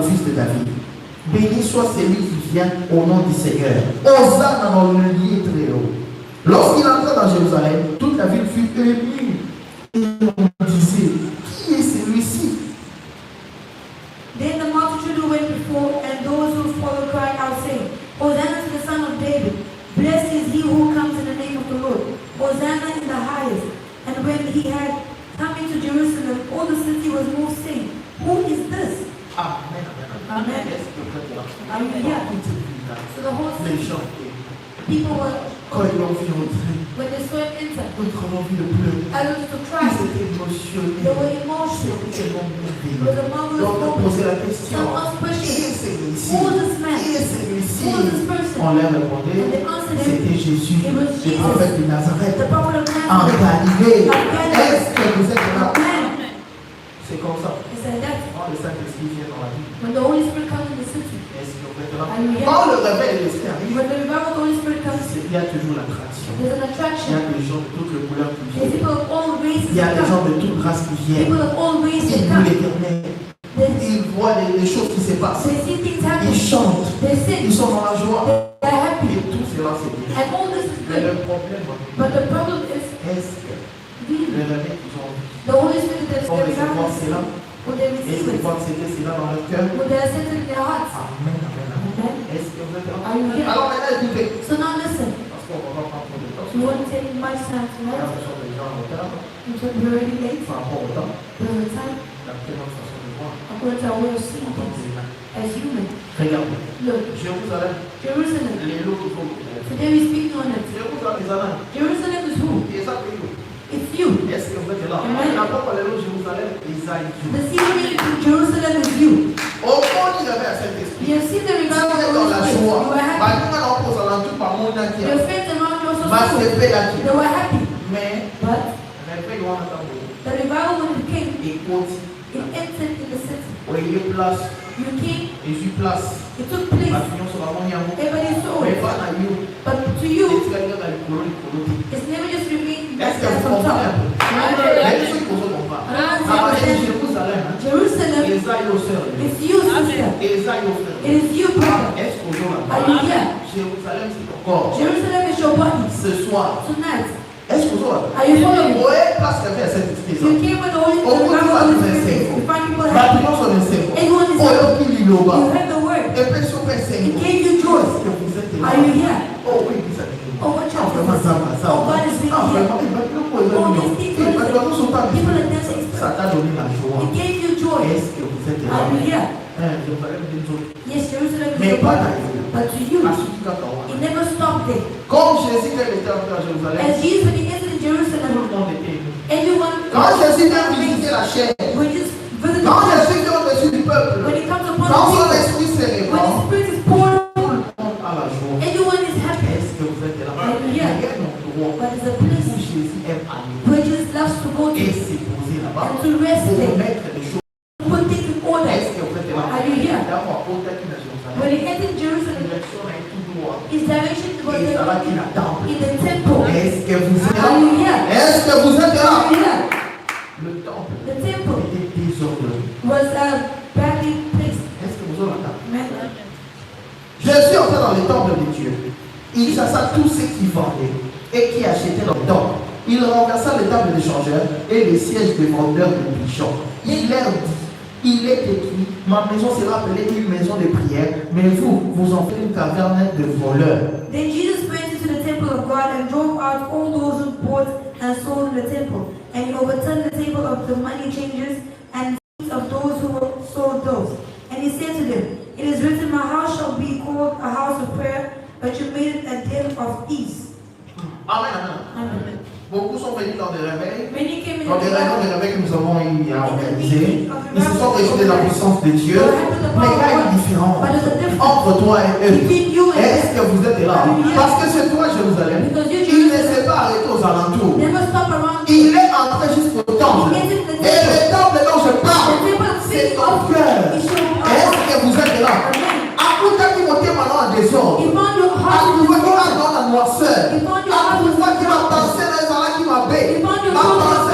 au fils de David. Béni soit celui qui vient au nom du Seigneur. Hosanna dans le lieu très haut. Lorsqu'il entra dans Jérusalem, toute la ville fut émue. Et on disait, qui est celui-ci? Then the multitude who went before and those who followed cried out, saying, Hosanna to the Son of David. Blessed is he who comes in the name of the Lord. Hosanna in the highest. And when he had come into Jerusalem, all the city was moved, saying, Who is this? Amen. Amen. Hallelujah. So the whole city, people were, Quand ils l'ont vu entrer, when they saw him enter, d'autres ont envie de pleurer. I wanted to Ils cry. étaient émotionnés. They were emotional. C'était tellement It merveilleux. was a marvelous Donc on posait moment. la question, Some asked qui est questions. celui-ci? Who is this man? Qui est celui-ci? Who is this person? On leur répondait, And they answered him, c'était Jésus, It was le Jesus, prophète de Nazareth, the prophet of en Nazareth. Galilée. Galilée. Est-ce que vous êtes là? Amen. C'est comme ça. He said that Quand le Saint-Esprit vient dans la vie, when the Holy Spirit comes in the city, est-ce que vous êtes là? Hallelujah. Quand le réveil de l'Esprit arrive, when the revival of the Holy Spirit comes, il y a toujours l'attraction. there's an Il y a attraction. des gens de toutes les couleurs qui There's viennent. people of all races Il y a that des gens come. de toutes races qui viennent. People of all races Ils that louent come. l'Éternel. They Ils voient les choses qui se passent. see things happen. Ils chantent. They sing. Ils sont dans la joie. They're happy. Et tout cela, c'est bien. And all this is Mais good. le problème, But the problem is, est-ce que really, le réveil qu'ils ont vu, the Holy Spirit that is vont the recevoir revival, cela? would they Est-ce receive qu'ils it? vont accepter cela dans leur cœur? Would they accept it in their hearts? Amen, amen, amen. Amen. Est-ce que vous êtes là? Are you here? Alors maintenant, écoutez. So now listen. Parce qu'on va pas prendre trop de temps. We won't take much time Car tonight. nous sommes déjà en retard Because we're already late. par rapport au temps. There's a time D'après notre façon de voir. according to our way of seeing En tant things qu'humain. as human. Regardez. Look, Jérusalem, Jerusalem. les lots qui font. Today we're speaking on it. Jérusalem, Jerusalem is who? et ça fait nous. It's you. Est-ce que vous êtes là? Amen. La porte les lots de Jérusalem, Isaïe. The secret to Jerusalem is you. Au fond, il avait à cet esprit. You have seen the Si revival vous of êtes the dans Holy la Spirit. joie, You were happy. bah, nous, on pose à l'entour par mon qui Your friends around you also va saw se it. faire là qui. They were happy. Mais, But réveil, on attend. the revival when it came, Écoute, it entered in the city. oui, il place, You came, et je place. it took La place. union sera mon yaourt. Everybody saw Mais it. pas à you. But to Et you, tu vas dire dans le colon, it's never just remained est-ce que as vous on top. comprenez un peu? Les choses qu'on ne comprend pas. Ah, c'est Jérusalem. hein. Jerusalem, Isaïe au sœur. it's you, sister. Isaïe au frère. It is you, brother. Est-ce qu'on joue là? Are you here? Jérusalem, c'est ton corps. Jerusalem is your body. Ce soir, Tonight, est-ce qu'on joue là? are you following? Oui, parce qu'il y avait cet esprit. You came with the Holy Au bout Spirit. du The Holy matin, Spirit. c'est You find people happy. Bâtiment son essai. Everyone is Oh, happy. il est là-bas. You heard the word. Et puis, sur It P5. gave you joy. Est-ce que vous êtes là? Are you here? Oh, oui, vous êtes là. Oh, what Ah, church vraiment, is ça this? va, ça Oh, va. God is with Ah, you. vraiment, il va plus pour les All millions. these things, Et les gens sont pas people are dancing. Ça t'a donné la joie. It gave you joy. Est-ce que vous êtes là? Are you here? Jérusalem des autres. Yes, Jerusalem is Mais your pas body. d'ailleurs. But to you, À celui qui a tort. it never stopped there. Comme Jésus, quand il était entré à Jérusalem, As Jesus, when he entered tout Jerusalem, le monde était ému. everyone, Quand Jésus vient visiter la chair, when Jesus visited quand the Jésus vient au-dessus du peuple, when he comes upon quand the son people, esprit se when répand, the Spirit is poured, tout le monde a la joie. everyone is happy. Est-ce que vous êtes là? Alléluia. Il y a un endroit But it's a où place Jésus aime aller where Jesus loves to go et to s'est posé là-bas and to rest pour there, mettre les choses. put things in order. Est-ce que vous êtes là? Alléluia. D'abord, au tête de Jérusalem, When he entered Jerusalem, l'élection est tout droit. his direction was Et ça va qu'il in attend. the temple. Est-ce que vous êtes là? Alléluia. Est-ce que vous êtes là? Hallelujah. Le temple The temple était désordonné. was badly placed. Est-ce que vous êtes là? Amen. Jésus entra dans le temple de Dieu. Il chassa tous ceux qui vendaient et qui achetaient dans le temple. Il renversa les tables des changeurs et les sièges des vendeurs de pigeons. Il leur dit, il est écrit, ma maison sera appelée une maison de prière, mais vous, vous en faites une caverne de voleurs. Then Jesus went into the temple of God and drove out all those who bought and sold in the temple. And he overturned the table of the money changers and the seats of those who sold those. And he said to them, it is written, my house shall be called a house of prayer, but you made it a den of peace. Amen, amen. Amen. Beaucoup sont venus dans des réveils, Many came in dans des réunions the de réveils que nous avons eu à organiser. Ils se sont réunis de la puissance de Dieu, mais il y a une différence entre toi et eux. between you and Est-ce que vous êtes là? Parce que c'est toi, Jérusalem. Il ne s'est pas arrêté aux alentours. never stop around. Il est entré jusqu'au temple. Et le temple dont je parle, c'est ton cœur. Est-ce que vous êtes là? À tout temps qui montait maintenant en désordre. He found your À heart tout in fois the qui va Lord. dans la noirceur. À tout fois qui va penser dans les qui m'a He found your ma heart pensée